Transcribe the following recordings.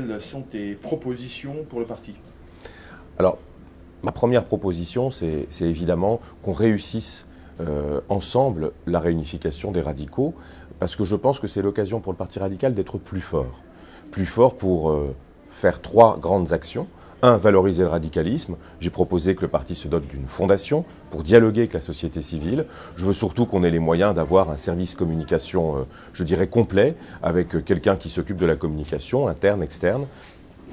Quelles sont tes propositions pour le parti? Alors, ma première proposition, c'est évidemment qu'on réussisse ensemble la réunification des radicaux, parce que je pense que c'est l'occasion pour le Parti radical d'être plus fort. Plus fort pour faire 3 grandes actions. 1, valoriser le radicalisme. J'ai proposé que le parti se dote d'une fondation pour dialoguer avec la société civile. Je veux surtout qu'on ait les moyens d'avoir un service communication, je dirais, complet, avec quelqu'un qui s'occupe de la communication, interne, externe,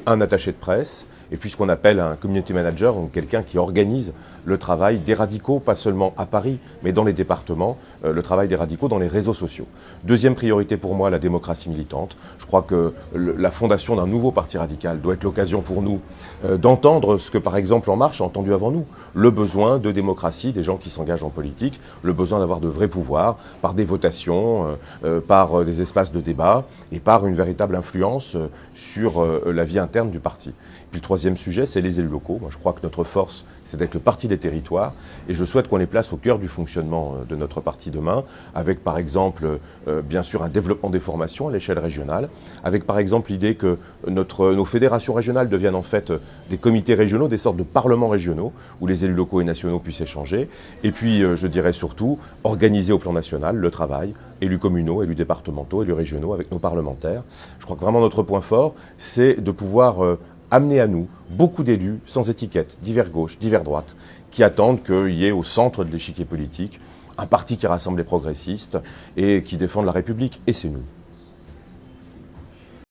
un attaché de presse, et puis ce qu'on appelle un community manager, donc quelqu'un qui organise le travail des radicaux, pas seulement à Paris, mais dans les départements, le travail des radicaux dans les réseaux sociaux. Deuxième priorité pour moi, la démocratie militante. Je crois que la fondation d'un nouveau parti radical doit être l'occasion pour nous d'entendre ce que, par exemple, En Marche a entendu avant nous. Le besoin de démocratie des gens qui s'engagent en politique, le besoin d'avoir de vrais pouvoirs, par des votations, par des espaces de débat, et par une véritable influence sur la vie interne du parti. Puis le troisième sujet, c'est les élus locaux. Moi, je crois que notre force, c'est d'être le parti des territoires. Et je souhaite qu'on les place au cœur du fonctionnement de notre parti demain, avec par exemple, bien sûr, un développement des formations à l'échelle régionale, avec par exemple l'idée que nos fédérations régionales deviennent en fait des comités régionaux, des sortes de parlements régionaux, où les élus locaux et nationaux puissent échanger. Et puis, je dirais surtout, organiser au plan national le travail, élus communaux, élus départementaux, élus régionaux, avec nos parlementaires. Je crois que vraiment notre point fort, c'est de pouvoir amener à nous beaucoup d'élus sans étiquette, divers gauche, divers droite, qui attendent qu'il y ait au centre de l'échiquier politique un parti qui rassemble les progressistes et qui défende la République. Et c'est nous.